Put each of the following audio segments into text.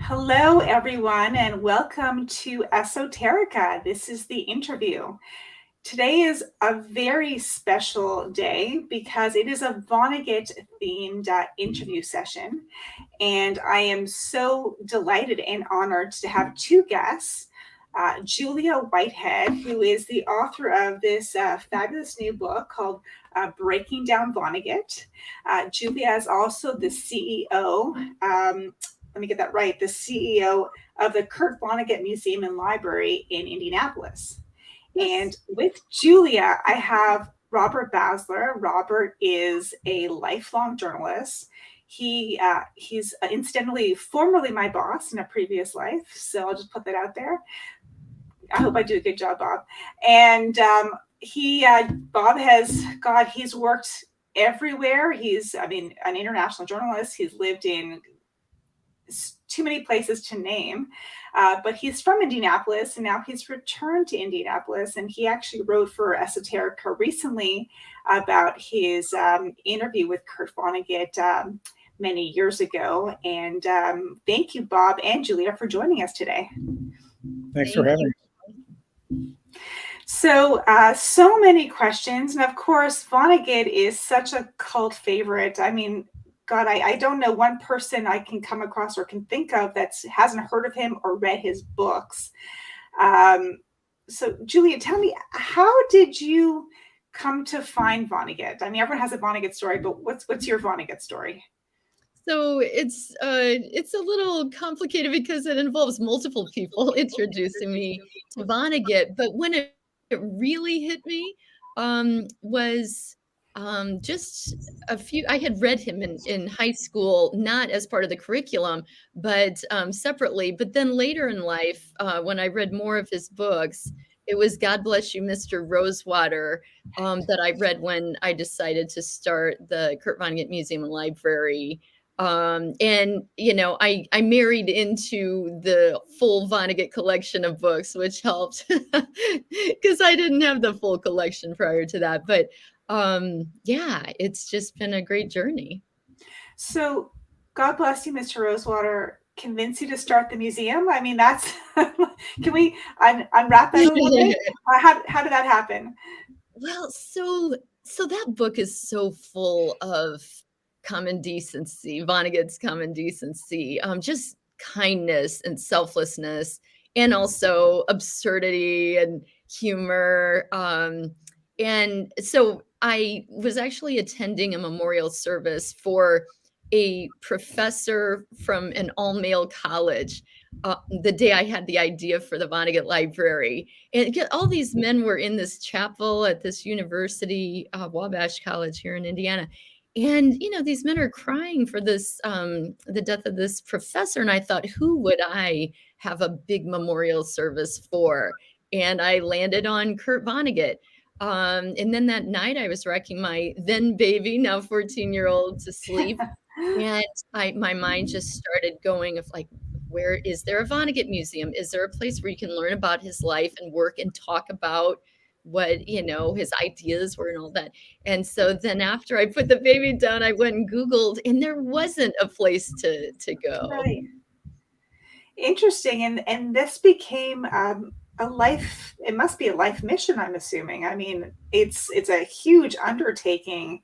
Hello, everyone, and welcome to Esoterica. This is the interview. Today is a very special day because it is a Vonnegut themed interview session. And I am so delighted and honored to have two guests. Julia Whitehead, who is the author of this fabulous new book called Breaking Down Vonnegut. Julia is also the CEO, let me get that right, the CEO of the Kurt Vonnegut Museum and Library in Indianapolis. And with Julia, I have Robert Basler. Robert is a lifelong journalist. He's incidentally formerly my boss in a previous life, so I'll just put that out there. I hope I do a good job, Bob. And Bob he's worked everywhere. He's an international journalist. He's lived in too many places to name, but he's from Indianapolis, and now he's returned to Indianapolis, and he actually wrote for Esoterica recently about his interview with Kurt Vonnegut many years ago. And thank you, Bob and Julia, for joining us today. Thanks for having me. So, so many questions, and of course, Vonnegut is such a cult favorite. I mean, God, I don't know one person I can come across or can think of that hasn't heard of him or read his books. So, Julia, tell me, how did you come to find Vonnegut? I mean, everyone has a Vonnegut story, but what's your Vonnegut story? So it's a little complicated because it involves multiple people introducing me to Vonnegut. But when it really hit me was just a few. I had read him in high school, not as part of the curriculum, but separately. But then later in life, when I read more of his books, it was God Bless You, Mr. Rosewater, that I read when I decided to start the Kurt Vonnegut Museum and Library. And, you know, I married into the full Vonnegut collection of books, which helped because I didn't have the full collection prior to that. But yeah, it's just been a great journey. So God Bless You, Mr. Rosewater convince you to start the museum? I mean, that's, can we unwrap that a little bit? How did that happen? Well, so that book is so full of common decency, Vonnegut's common decency, just kindness and selflessness, and also absurdity and humor. And so I was actually attending a memorial service for a professor from an all-male college the day I had the idea for the Vonnegut Library. And all these men were in this chapel at this university, Wabash College here in Indiana. And, you know, these men are crying for this, the death of this professor. And I thought, who would I have a big memorial service for? And I landed on Kurt Vonnegut. And then that night I was rocking my then baby, now 14-year-old, to sleep. And my mind just started going of like, where is there a Vonnegut museum? Is there a place where you can learn about his life and work and talk about what, you know, his ideas were and all that? And so then after I put the baby down, I went and Googled, and there wasn't a place to go. Right. Interesting. And this became a life, it must be a life mission, I'm assuming. I mean, it's a huge undertaking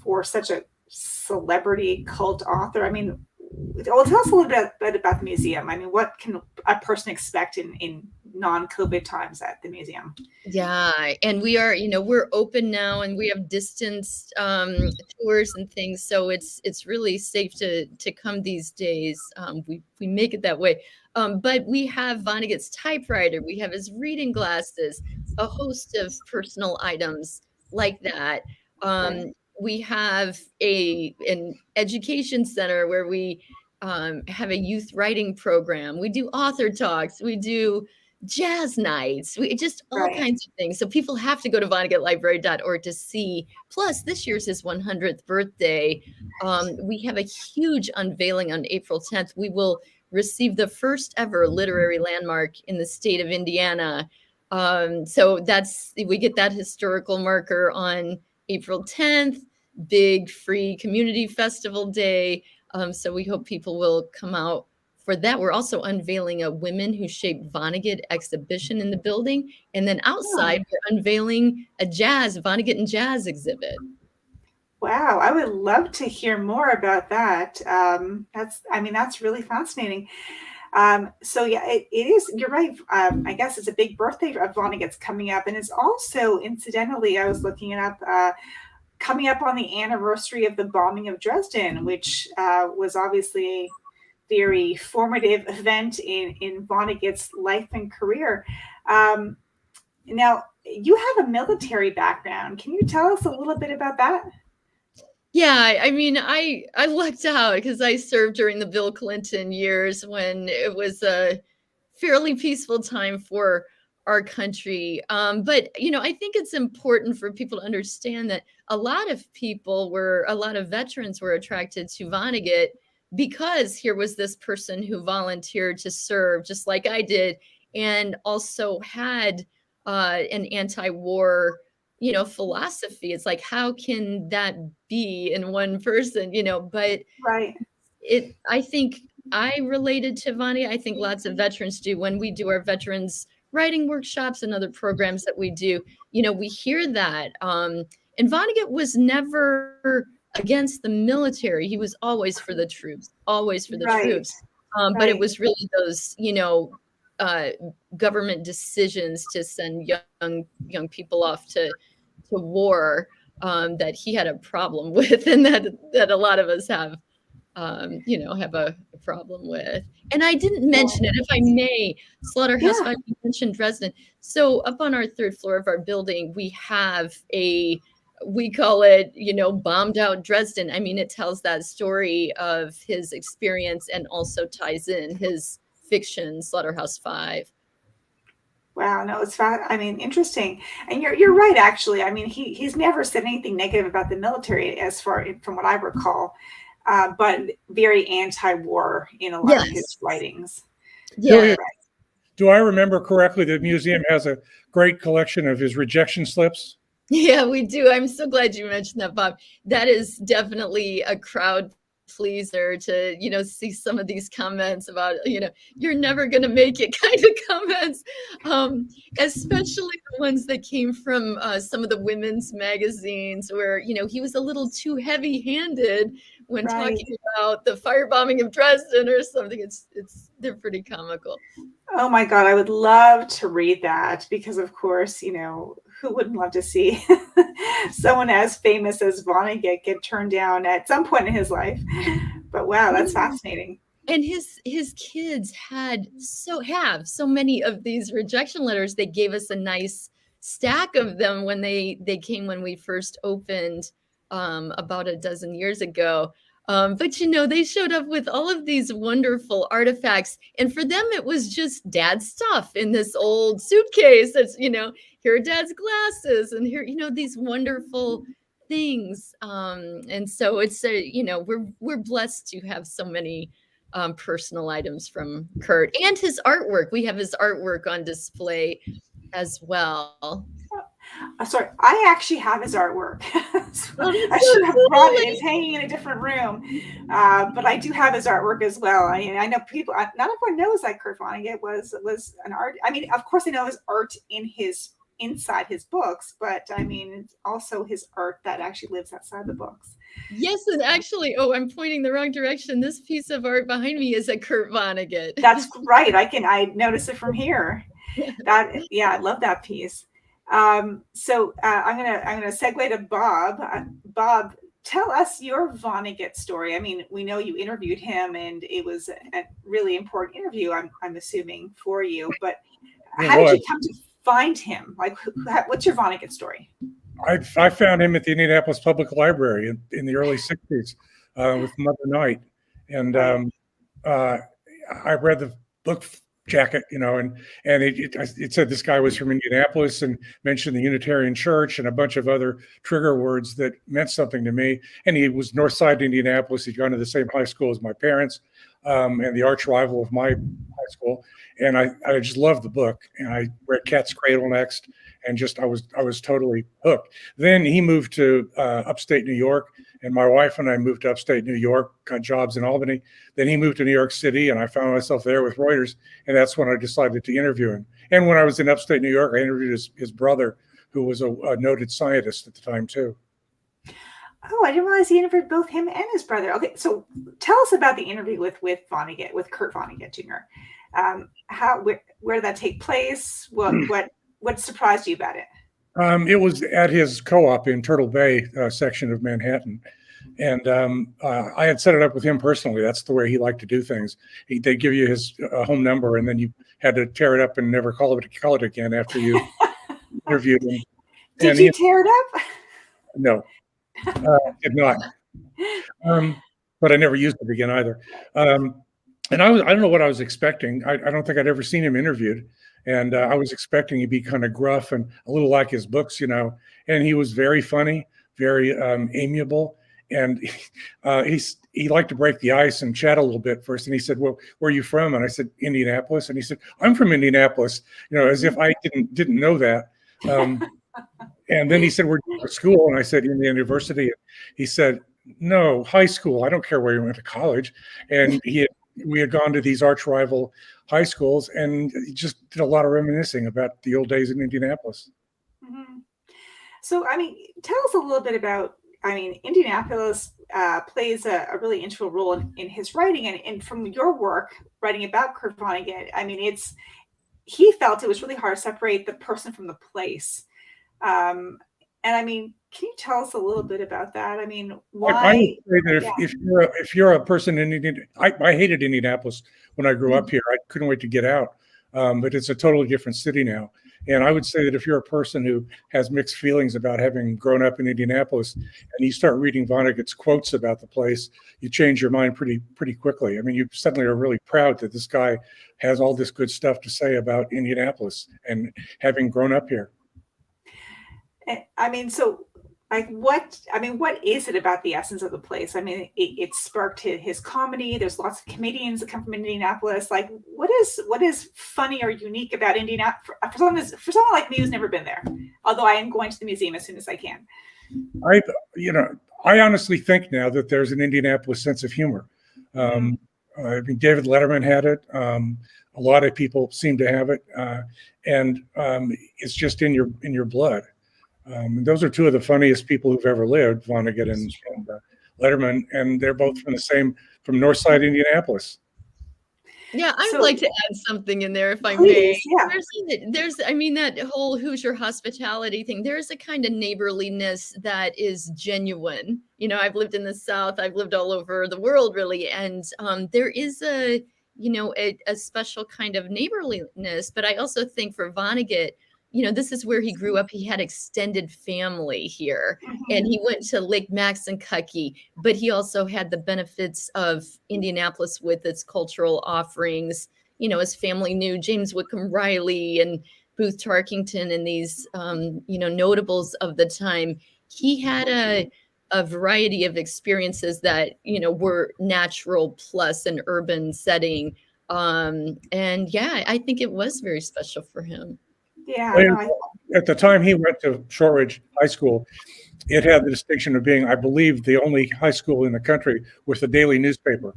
for such a celebrity cult author. I mean, well, tell us a little bit about the museum. I mean, what can a person expect in non-COVID times at the museum? Yeah, and we are, you know, we're open now, and we have distance tours and things, so it's really safe to come these days. We make it that way. But we have Vonnegut's typewriter, we have his reading glasses, a host of personal items like that. We have an education center where we have a youth writing program. We do author talks. We do jazz nights. We just all kinds of things. So people have to go to VonnegutLibrary.org to see. Plus, this year's his 100th birthday. We have a huge unveiling on April 10th. We will receive the first ever literary landmark in the state of Indiana. So we get that historical marker on April 10th, big free community festival day. So we hope people will come out for that, we're also unveiling a Women Who Shaped Vonnegut exhibition in the building. And then outside, we're unveiling a Vonnegut and Jazz exhibit. Wow, I would love to hear more about that. That's really fascinating. So yeah, it is, you're right. I guess it's a big birthday of Vonnegut's coming up. And it's also, incidentally, I was looking it up, coming up on the anniversary of the bombing of Dresden, which was obviously a very formative event in Vonnegut's life and career. Now, you have a military background. Can you tell us a little bit about that? Yeah, I mean, I lucked out because I served during the Bill Clinton years when it was a fairly peaceful time for our country. But, I think it's important for people to understand that a lot of veterans were attracted to Vonnegut because here was this person who volunteered to serve just like I did, and also had an anti-war philosophy. It's like, how can that be in one person, but Right. I think I related to Vonnegut. I think lots of veterans do. When we do our veterans writing workshops and other programs that we do, we hear that. And Vonnegut was never against the military. He was always for the troops, always for the troops. But it was really those, government decisions to send young people off to war that he had a problem with, and that a lot of us have a problem with. And I didn't mention it, if I may, Slaughterhouse Five, you mentioned Dresden. So up on our third floor of our building, we have we call it, bombed out Dresden. I mean, it tells that story of his experience and also ties in his fiction, Slaughterhouse Five. Wow, no, it's interesting. And you're right, actually. I mean, he's never said anything negative about the military, as far from what I recall, but very anti-war in a lot of his writings. Yeah. Do I remember correctly, the museum has a great collection of his rejection slips? Yeah, we do. I'm so glad you mentioned that, Bob. That is definitely a crowd pleaser to, see some of these comments about, you're never going to make it kind of comments, especially the ones that came from some of the women's magazines where, he was a little too heavy-handed when talking about the firebombing of Dresden or something. They're pretty comical. Oh my God, I would love to read that because, of course, who wouldn't love to see someone as famous as Vonnegut get turned down at some point in his life? But wow, that's fascinating. And his kids have so many of these rejection letters. They gave us a nice stack of them when they came when we first opened about a dozen years ago. But they showed up with all of these wonderful artifacts, and for them it was just Dad's stuff in this old suitcase. That's here are Dad's glasses, and here these wonderful things. And so it's we're blessed to have so many personal items from Kurt and his artwork. We have his artwork on display as well. Sorry, I actually have his artwork. I should have brought it. It's hanging in a different room, but I do have his artwork as well. I know people. Not everyone knows that Kurt Vonnegut was an art. I mean, of course, I know his art inside his books, but I mean, it's also his art that actually lives outside the books. Yes, and actually, I'm pointing the wrong direction. This piece of art behind me is a Kurt Vonnegut. That's right. I notice it from here. I love that piece. So I'm gonna segue to Bob. Bob, tell us your Vonnegut story. I mean, we know you interviewed him, and it was a really important interview. I'm assuming for you, but how did you come to find him? Like, what's your Vonnegut story? I found him at the Indianapolis Public Library in the early '60s with Mother Knight, and I read the book jacket, and it said this guy was from Indianapolis and mentioned the Unitarian Church and a bunch of other trigger words that meant something to me. And he was North Side Indianapolis. He'd gone to the same high school as my parents, and the arch rival of my high school. And I just loved the book. And I read Cat's Cradle next, and I was totally hooked. Then he moved to upstate New York And my wife and I moved to upstate New York, got jobs in Albany. Then he moved to New York City, and I found myself there with Reuters. And that's when I decided to interview him. And when I was in upstate New York, I interviewed his brother, who was a noted scientist at the time, too. Oh, I didn't realize he interviewed both him and his brother. Okay, so tell us about the interview with Vonnegut, with Kurt Vonnegut Jr. Where did that take place? What surprised you about it? It was at his co-op in Turtle Bay section of Manhattan. And I had set it up with him personally. That's the way he liked to do things. They'd give you his home number, and then you had to tear it up and never call it again after you interviewed him. Did you tear it up? No, did not. But I never used it again either. And I don't know what I was expecting. I don't think I'd ever seen him interviewed. And I was expecting he'd be kind of gruff and a little like his books, you know. And he was very funny, very amiable. And he liked to break the ice and chat a little bit first. And he said, "Well, where are you from?" And I said, "Indianapolis." And he said, "I'm from Indianapolis," you know, as if I didn't know that. And then he said, "Where'd you go to school?" And I said, "Indiana University." He said, "No, high school. I don't care where you went to college." And we had gone to these arch rival high schools, and he just did a lot of reminiscing about the old days in Indianapolis. Mm-hmm. So, I mean, tell us a little bit about, Indianapolis plays a really integral role in his writing, and from your work writing about Kurt Vonnegut, he felt it was really hard to separate the person from the place. And can you tell us a little bit about that? Why? I would say that if you're a person in Indianapolis, I hated Indianapolis when I grew up here. I couldn't wait to get out. But it's a totally different city now. And I would say that if you're a person who has mixed feelings about having grown up in Indianapolis, and you start reading Vonnegut's quotes about the place, you change your mind pretty quickly. I mean, you suddenly are really proud that this guy has all this good stuff to say about Indianapolis and having grown up here. What is it about the essence of the place? It sparked his comedy. There's lots of comedians that come from Indianapolis. Like, what is funny or unique about Indianapolis for someone like me who's never been there? Although I am going to the museum as soon as I can. I honestly think now that there's an Indianapolis sense of humor. David Letterman had it. A lot of people seem to have it, and it's just in your blood. Those are two of the funniest people who've ever lived, Vonnegut and Letterman, and they're both from North Side Indianapolis. Yeah, I would like to add something in there, if I may. Yeah. There's that whole Hoosier hospitality thing. There's a kind of neighborliness that is genuine. You know, I've lived in the South. I've lived all over the world, really, and there is a special kind of neighborliness. But I also think for Vonnegut, this is where he grew up. He had extended family here, and he went to Lake Maxinkuckee, but he also had the benefits of Indianapolis with its cultural offerings. His family knew James Whitcomb Riley and Booth Tarkington and these, notables of the time. He had a variety of experiences that, were natural plus an urban setting. I think it was very special for him. Yeah. At the time he went to Shortridge High School, it had the distinction of being, I believe, the only high school in the country with a daily newspaper.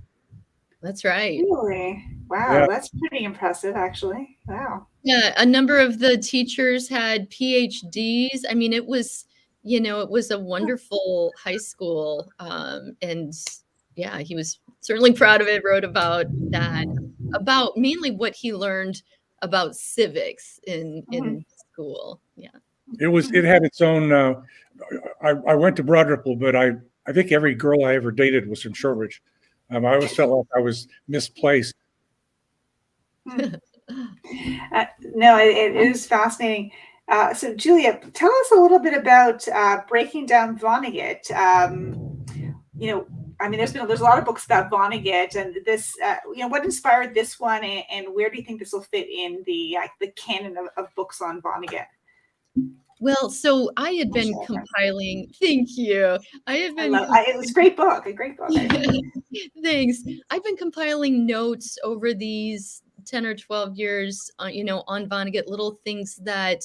That's right. Really? Wow, yeah. That's pretty impressive, actually. Wow. Yeah, a number of the teachers had PhDs. It was, it was a wonderful high school. He was certainly proud of it, wrote about that, about mainly what he learned about civics in school. Yeah. It had its own, I went to Broad Ripple, but I think every girl I ever dated was from Shortridge. I always felt like I was misplaced. No, it is fascinating. So Julia, tell us a little bit about breaking down Vonnegut. There's a lot of books about Vonnegut, and this, what inspired this one, and where do you think this will fit in the canon of books on Vonnegut? Well, so I had been compiling. Thank you. It was a great book. Thanks. I've been compiling notes over these 10 or 12 years, on Vonnegut, little things that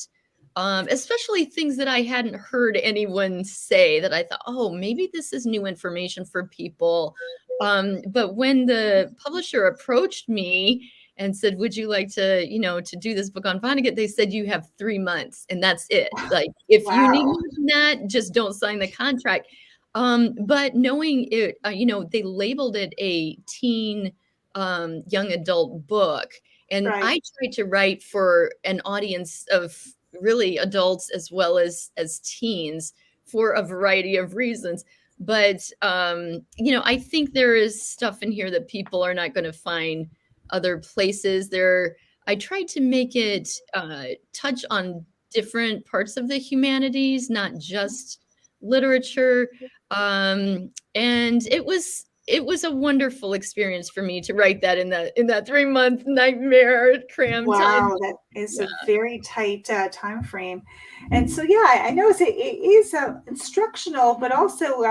especially things that I hadn't heard anyone say, that I thought, oh, maybe this is new information for people. But when the publisher approached me and said, would you like to, to do this book on Vonnegut? They said, you have 3 months and that's it. Like, if you need more than that, just don't sign the contract. But knowing it, they labeled it a teen, young adult book. And I tried to write for an audience of really adults as well as teens for a variety of reasons. But, I think there is stuff in here that people are not going to find other places. I tried to make it touch on different parts of the humanities, not just literature. And it was a wonderful experience for me to write that in that 3-month nightmare cram time. Wow, that is a very tight time frame. And so, I notice it is instructional, but also,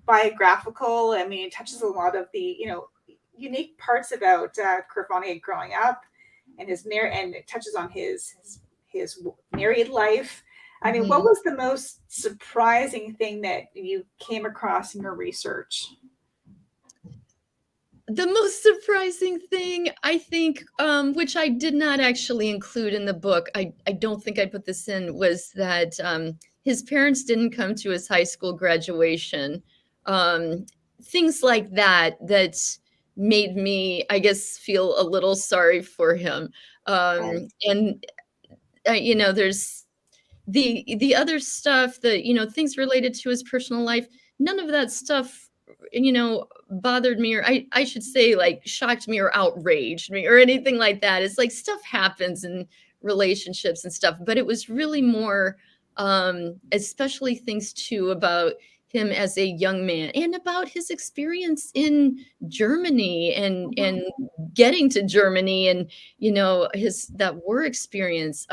biographical. I mean, it touches a lot of the, unique parts about Kurt Vonnegut growing up and and it touches on his married life. I mean, what was the most surprising thing that you came across in your research? The most surprising thing, I think, which I did not actually include in the book, I don't think I put this in, was that his parents didn't come to his high school graduation. Things like that made me, I guess, feel a little sorry for him. And, there's the other stuff that, things related to his personal life. None of that stuff, bothered me, or I should say, like, shocked me or outraged me or anything like that. It's like stuff happens in relationships and stuff, but it was really more, especially things too about him as a young man and about his experience in Germany and getting to Germany and, that war experience.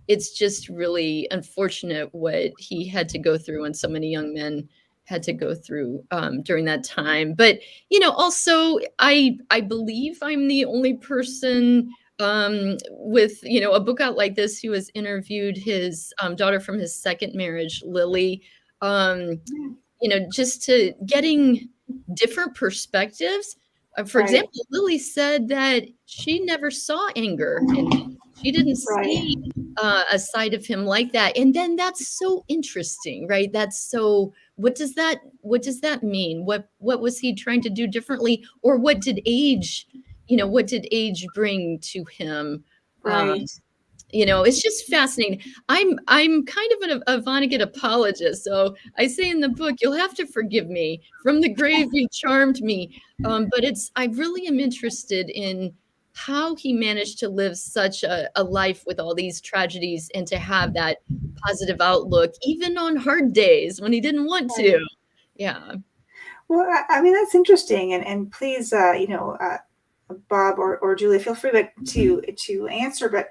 It's just really unfortunate what he had to go through and so many young men had to go through during that time. But, also I believe I'm the only person with, a book out like this who has interviewed his daughter from his second marriage, Lily, just to getting different perspectives. For example, Lily said that she never saw anger in him. She didn't see a side of him like that. And then that's so interesting, right? That's so, what does that mean? What was he trying to do differently? Or what did age bring to him? Right. It's just fascinating. I'm kind of a Vonnegut apologist. So I say in the book, you'll have to forgive me. From the grave, you charmed me. But I really am interested in how he managed to live such a life with all these tragedies and to have that positive outlook, even on hard days when he didn't want to. Yeah. Well, I mean, that's interesting. And please, Bob or Julia, feel free to answer. But,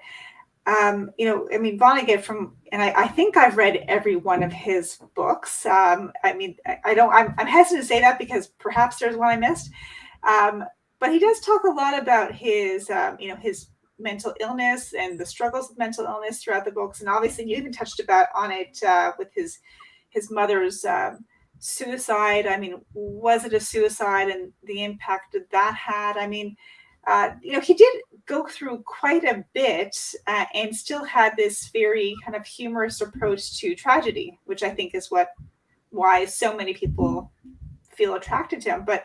I mean, Vonnegut and I think I've read every one of his books. I mean, I'm hesitant to say that because perhaps there's one I missed. But he does talk a lot about his, his mental illness and the struggles with mental illness throughout the books. And obviously you even touched on it with his mother's suicide. I mean, was it a suicide and the impact that had? I mean, he did go through quite a bit and still had this very kind of humorous approach to tragedy, which I think is why so many people feel attracted to him. But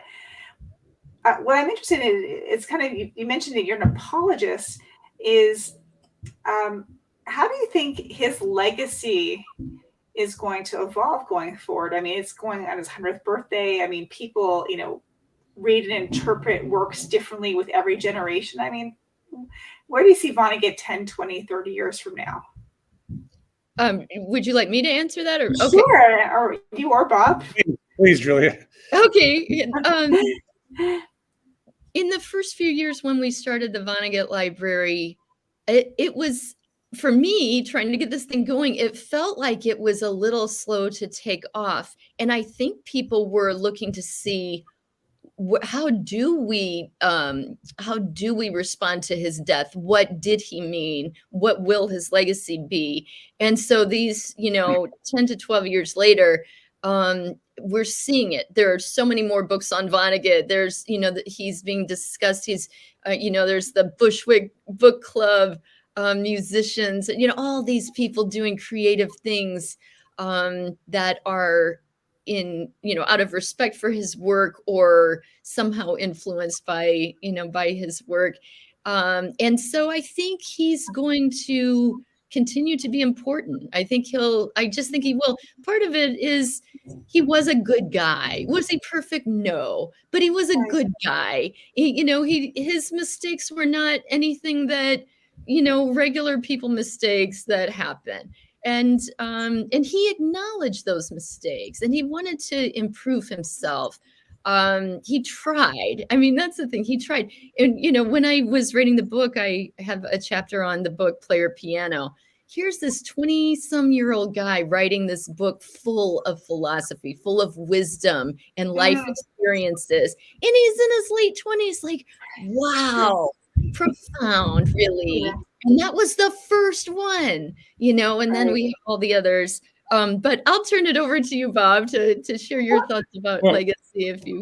what I'm interested in is kind of, you mentioned that you're an apologist, is how do you think his legacy is going to evolve going forward? I mean, it's going on his 100th birthday. I mean, people, read and interpret works differently with every generation. I mean, where do you see Vonnegut 10, 20, 30 years from now? Would you like me to answer that? Or okay. Sure, or you or Bob. Please, Julia. Okay. In the first few years when we started the Vonnegut Library, it was, for me, trying to get this thing going, it felt like it was a little slow to take off. And I think people were looking to see how do we respond to his death? What did he mean? What will his legacy be? And so these, 10 to 12 years later, we're seeing it. There are so many more books on Vonnegut. There's, he's being discussed. He's, there's the Bushwick Book Club, musicians, all these people doing creative things that are out of respect for his work or somehow influenced by his work. And so I think he's going to continue to be important. I just think he will. Part of it is he was a good guy. Was he perfect? No, but he was a good guy. His mistakes were not anything that, regular people mistakes that happen. And he acknowledged those mistakes and he wanted to improve himself. He tried. I mean, that's the thing. He tried. And, when I was reading the book, I have a chapter on the book Player Piano. Here's this 20-some-year-old guy writing this book full of philosophy, full of wisdom and life experiences. And he's in his late 20s, like, wow, profound, really. Yeah. And that was the first one, and then we have all the others. But I'll turn it over to you, Bob, to share your thoughts about legacy. If you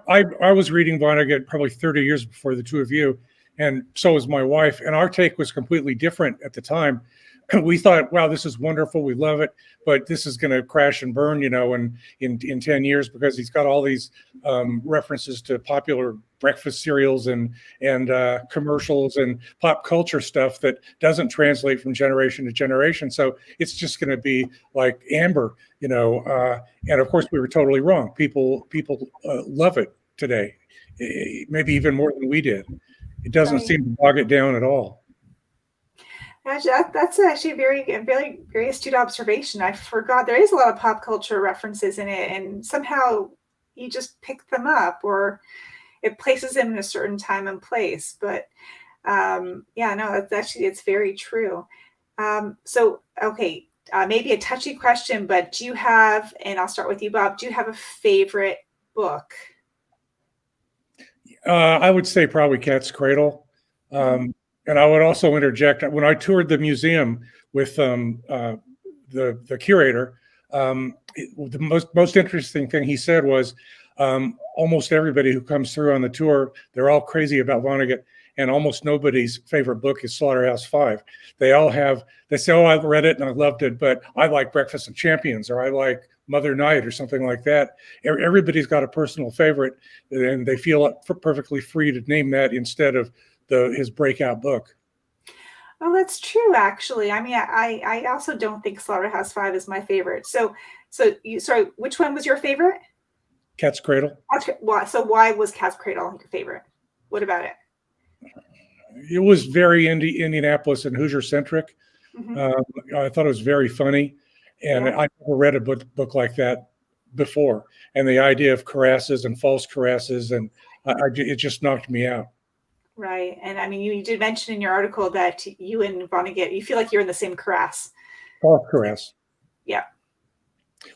I was reading Vonnegut probably 30 years before the two of you, and so was my wife. And our take was completely different at the time. We thought, wow, this is wonderful. We love it. But this is going to crash and burn, in 10 years, because he's got all these references to popular breakfast cereals and commercials and pop culture stuff that doesn't translate from generation to generation. So it's just going to be like amber, and of course we were totally wrong. People love it today, maybe even more than we did. It doesn't seem to bog it down at all. Actually, that's actually a very, very astute observation. I forgot there is a lot of pop culture references in it, and somehow you just pick them up, or it places them in a certain time and place. But it's very true. Maybe a touchy question, but do you have, and I'll start with you, Bob, do you have a favorite book? I would say probably Cat's Cradle. And I would also interject, when I toured the museum with the curator, the most interesting thing he said was almost everybody who comes through on the tour, they're all crazy about Vonnegut, and almost nobody's favorite book is Slaughterhouse-Five. They say, oh, I've read it and I loved it, but I like Breakfast of Champions, or I like Mother Night, or something like that. Everybody's got a personal favorite, and they feel perfectly free to name that instead of his breakout book. Oh, that's true, actually. I mean, I also don't think Slaughterhouse-Five is my favorite. So which one was your favorite? Cat's Cradle. So why was Cat's Cradle your favorite? What about it? It was very Indianapolis and Hoosier centric. I thought it was very funny, and I never read a book like that before. And the idea of carasses and false carasses, and it just knocked me out. Right. And I mean, you did mention in your article that you and Vonnegut, you feel like you're in the same carass. False caress. Yeah.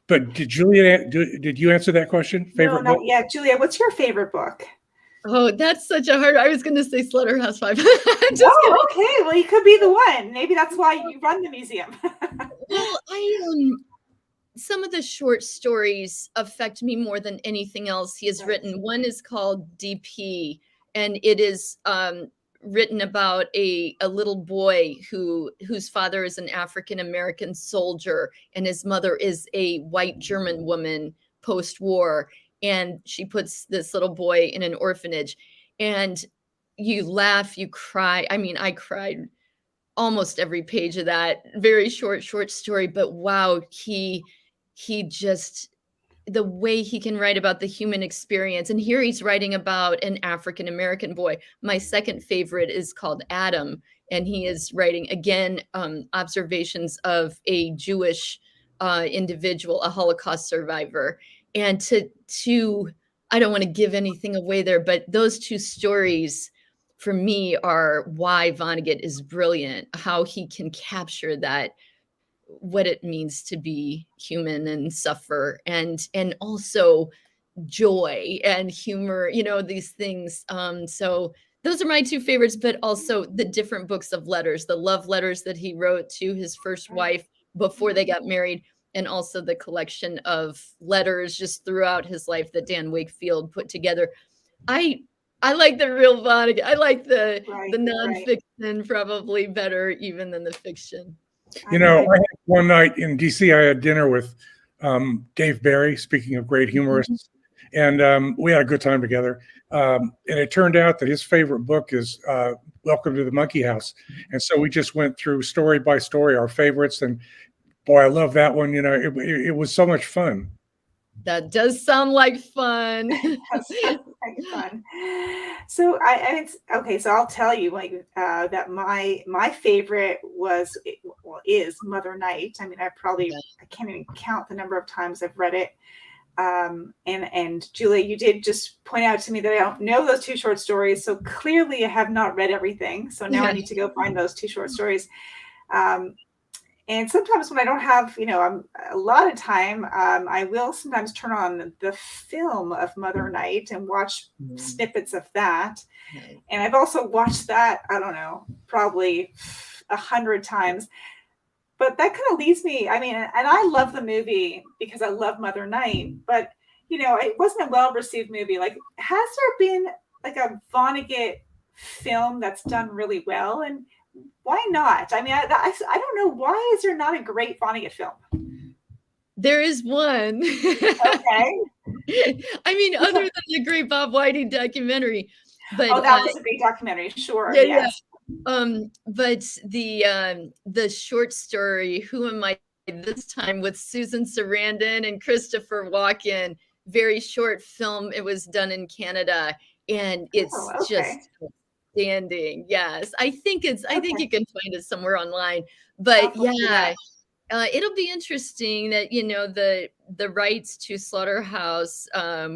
But did you answer that question? Favorite book? Yeah. Julia, what's your favorite book? Oh, that's such a hard. I was going to say Slaughterhouse-Five. Okay. Well, you could be the one. Maybe that's why you run the museum. Well, some of the short stories affect me more than anything else he has written. One is called DP, and it is written about a little boy whose father is an African-American soldier, and his mother is a white German woman post-war. And she puts this little boy in an orphanage, and you laugh, you cry. I mean, I cried almost every page of that very short story, but wow, he just, the way he can write about the human experience. And here he's writing about an African-American boy. My second favorite is called Adam, and he is writing, again, observations of a Jewish individual, a Holocaust survivor. And to I don't want to give anything away there, but those two stories for me are why Vonnegut is brilliant, how he can capture that, what it means to be human and suffer, and also joy and humor, these things. So those are my two favorites, but also the different books of letters, the love letters that he wrote to his first wife before they got married, and also the collection of letters just throughout his life that Dan Wakefield put together. I like the real Vonnegut. I like the nonfiction probably better even than the fiction. I had one night in DC, I had dinner with Dave Barry, speaking of great humorists, and we had a good time together. And it turned out that his favorite book is Welcome to the Monkey House. And so we just went through story by story, our favorites. And boy, I love that one. It was so much fun. That does sound like fun. Fun. So so I'll tell you that my favorite is Mother Night. I mean, I can't even count the number of times I've read it. And Julia, you did just point out to me that I don't know those two short stories. So clearly I have not read everything. So now I need to go find those two short stories. And sometimes when I don't have, a lot of time, I will sometimes turn on the film of Mother Night and watch snippets of that. And I've also watched that, I don't know, probably 100 times. But that kind of leaves me, and I love the movie because I love Mother Night, but, it wasn't a well-received movie. Like, has there been like a Vonnegut film that's done really well? And why not? I don't know. Why is there not a great Vonnegut film? There is one. Okay. Other than the great Bob Whiting documentary. But that was a great documentary. Sure. Yeah, yes. Yeah. But the short story, Who Am I This Time, with Susan Sarandon and Christopher Walken, very short film. It was done in Canada, and it's just outstanding. Yes, I think you can find it somewhere online. But it'll be interesting that the rights to Slaughterhouse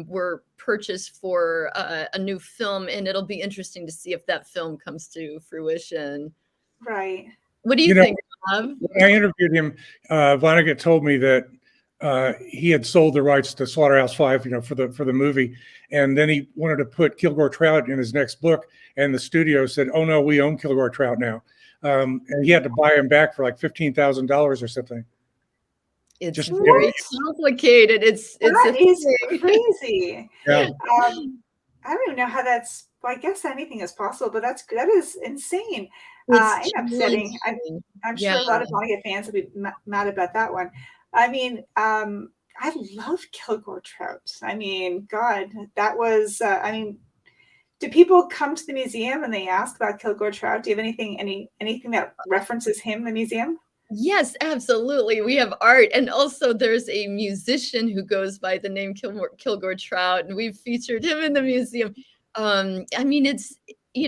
were purchased for a new film, and it'll be interesting to see if that film comes to fruition. Right. What do you think, Bob? When I interviewed him, Vonnegut told me that he had sold the rights to Slaughterhouse-5, for the movie, and then he wanted to put Kilgore Trout in his next book, and the studio said, "Oh no, we own Kilgore Trout now," and he had to buy him back for like $15,000 or something. It's just very complicated. It's crazy. Yeah. I don't even know how that's. Well, I guess anything is possible, but that is insane. And upsetting. I'm sure a lot of Vonnegut fans will be mad about that one. I love Kilgore Trout. God, that was. Do people come to the museum and they ask about Kilgore Trout? Do you have anything that references him in the museum? Yes, absolutely. We have art, and also there's a musician who goes by the name Kilgore Trout, and we've featured him in the museum. It's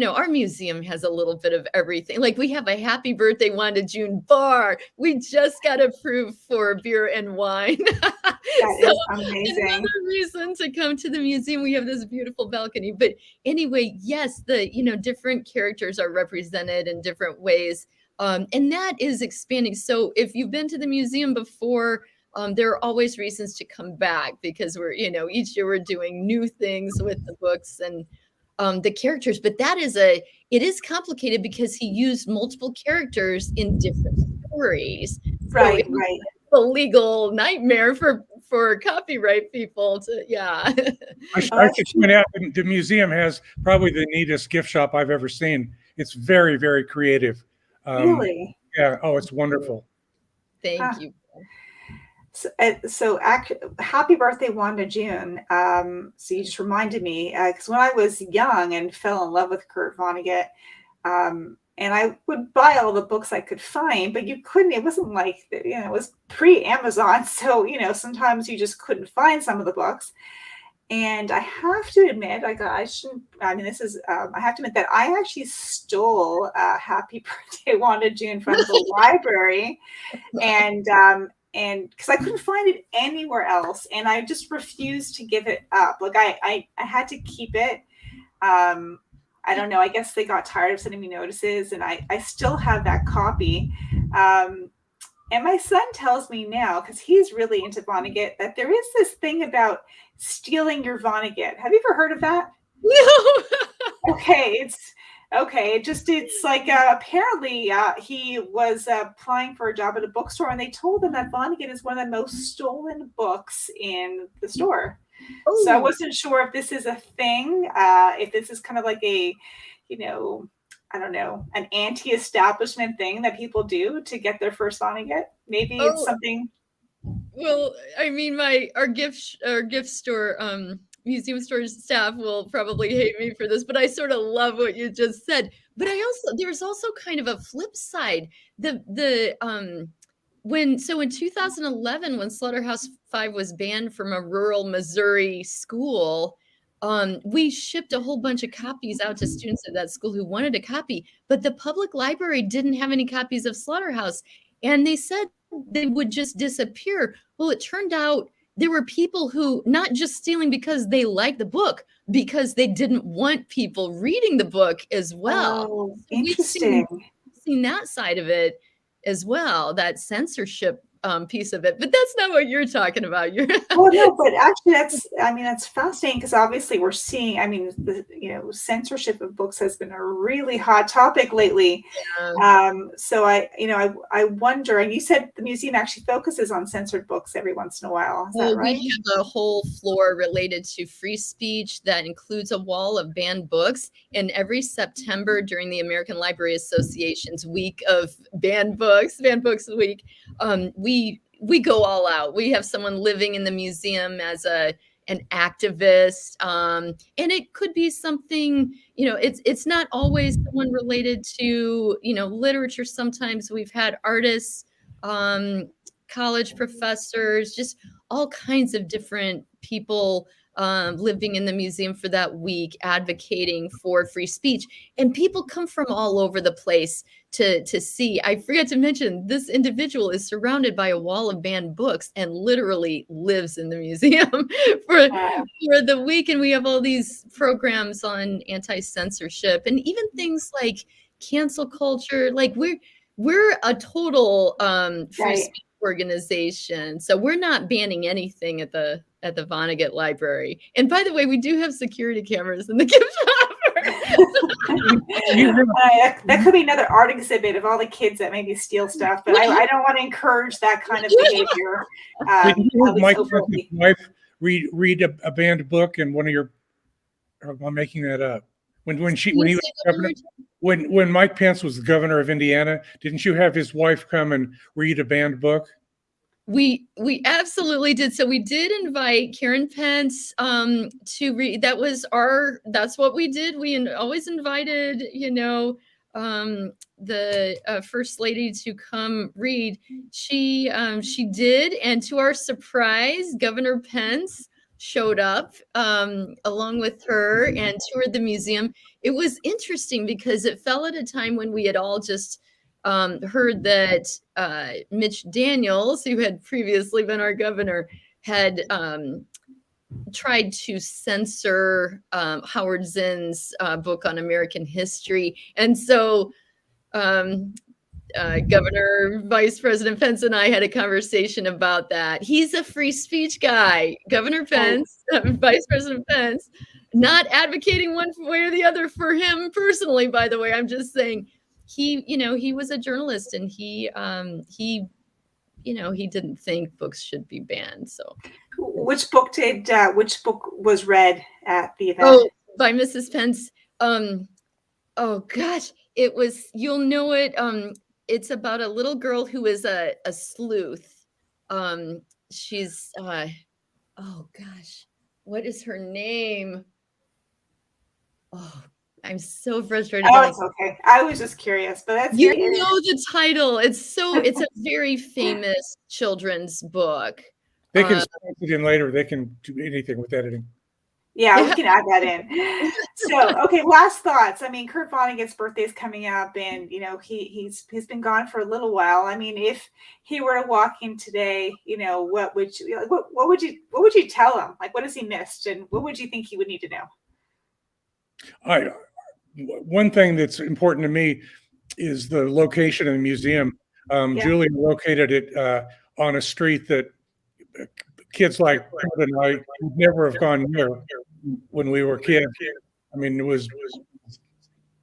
our museum has a little bit of everything. Like, we have a Happy Birthday Wanda June bar. We just got approved for beer and wine. That is amazing. Another reason to come to the museum. We have this beautiful balcony. But anyway, yes, the different characters are represented in different ways. And that is expanding. So if you've been to the museum before, there are always reasons to come back, because we're, each year we're doing new things with the books and the characters. But it is complicated because he used multiple characters in different stories. Right, so right. A legal nightmare for copyright people to, I should point out the museum has probably the neatest gift shop I've ever seen. It's very, very creative. Really? Yeah. Oh, it's wonderful. Thank you. So happy birthday, Wanda June. So you just reminded me, because when I was young and fell in love with Kurt Vonnegut, and I would buy all the books I could find, but you couldn't, it wasn't like, it was pre-Amazon. So, sometimes you just couldn't find some of the books. And I have to admit, I have to admit that I actually stole Happy Birthday, Wanda June from the library. And because I couldn't find it anywhere else, and I just refused to give it up. Like I had to keep it. I don't know. I guess they got tired of sending me notices, and I still have that copy. And my son tells me now, because he's really into Vonnegut, that there is this thing about stealing your Vonnegut. Have you ever heard of that? No. Okay, it's like apparently he was applying for a job at a bookstore, and they told him that Vonnegut is one of the most stolen books in the store. So I wasn't sure if this is a thing, if this is kind of like a, I don't know, an anti-establishment thing that people do to get their first Vonnegut. Maybe it's something. Well, I mean, our gift store, museum store staff will probably hate me for this, but I sort of love what you just said. But there's also kind of a flip side. In 2011, when Slaughterhouse-Five was banned from a rural Missouri school, we shipped a whole bunch of copies out to students at that school who wanted a copy, but the public library didn't have any copies of Slaughterhouse, and they said they would just disappear. Well, it turned out there were people who not just stealing because they liked the book, because they didn't want people reading the book as well. Oh, interesting. We've seen that side of it as well, that censorship piece of it, but that's not what you're talking about. Well, no, but actually that's fascinating, because obviously we're seeing, the censorship of books has been a really hot topic lately. Yeah. So I wonder, and you said the museum actually focuses on censored books every once in a while. Is that right? We have a whole floor related to free speech that includes a wall of banned books. And every September during the American Library Association's week of banned books week, we go all out. We have someone living in the museum as an activist, and it could be something, it's not always someone related to, literature. Sometimes we've had artists, college professors, just all kinds of different people living in the museum for that week, advocating for free speech. And people come from all over the place to see. I forgot to mention, this individual is surrounded by a wall of banned books and literally lives in the museum for the week. And we have all these programs on anti-censorship and even things like cancel culture. Like we're a total free speech organization. So we're not banning anything at the Vonnegut Library. And by the way, we do have security cameras in the gift shop. That could be another art exhibit of all the kids that maybe steal stuff, but I don't want to encourage that kind of behavior. Did you have Mike Pence's wife read a banned book in one of your? I'm making that up. When he was governor, when Mike Pence was the governor of Indiana, didn't you have his wife come and read a banned book? We absolutely did. So we did invite Karen Pence to read. That's what we did. We always invited, the First Lady to come read. She did, and to our surprise, Governor Pence showed up along with her and toured the museum. It was interesting because it fell at a time when we had all just heard that Mitch Daniels, who had previously been our governor, had tried to censor Howard Zinn's book on American history. And so Governor Vice President Pence and I had a conversation about that. He's a free speech guy. Governor Pence, Vice President Pence, not advocating one way or the other for him personally, by the way. I'm just saying he was a journalist, and he didn't think books should be banned. So which book was read at the event? Oh, by Mrs. Pence. Oh gosh, it was, you'll know it. It's about a little girl who is a sleuth. She's oh gosh, what is her name? Oh, I'm so frustrated. Oh, it's okay. I was just curious, but that's know the title. It's a very famous children's book. They can stick it in later. They can do anything with editing. Yeah, we can add that in. So, okay, last thoughts. I mean, Kurt Vonnegut's birthday is coming up, and he's been gone for a little while. I mean, if he were to walk in today, what would you tell him? Like, what has he missed, and what would you think he would need to know? One thing that's important to me is the location of the museum. Yeah. Julia located it on a street that kids like Kurt and I would never have gone near when we were kids. I mean, it was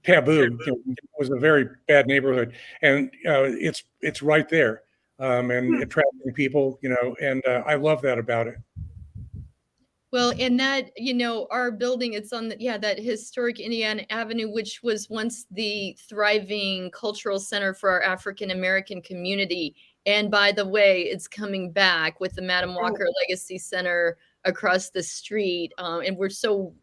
taboo. You know, it was a very bad neighborhood, and it's right there, and attracting people. You know, and I love that about it. Well, and that, our building, it's on that historic Indiana Avenue, which was once the thriving cultural center for our African American community. And by the way, it's coming back with the Madam Walker Legacy Center across the street. And we're so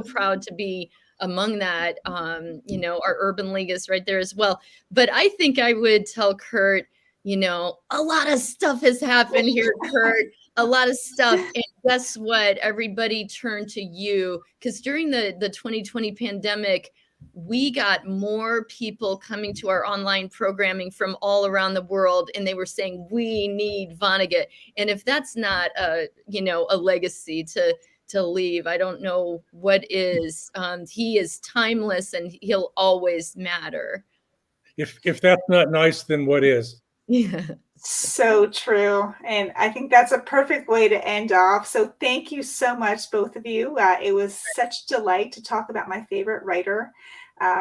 proud to be among that. Our Urban League is right there as well. But I think I would tell Kurt, a lot of stuff has happened here, Kurt. A lot of stuff. And guess what? Everybody turned to you, because during the 2020 pandemic, we got more people coming to our online programming from all around the world. And they were saying, we need Vonnegut. And if that's not a legacy to leave, I don't know what is. He is timeless and he'll always matter. If that's not nice, then what is? Yeah. So true. And I think that's a perfect way to end off. So thank you so much, both of you. It was such delight to talk about my favorite writer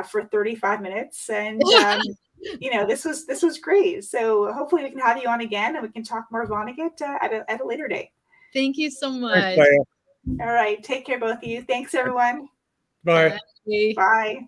for 35 minutes. And, this was great. So hopefully we can have you on again and we can talk more Vonnegut at a later date. Thank you so much. Thanks, all right. Take care, both of you. Thanks, everyone. Bye. Bye. Bye.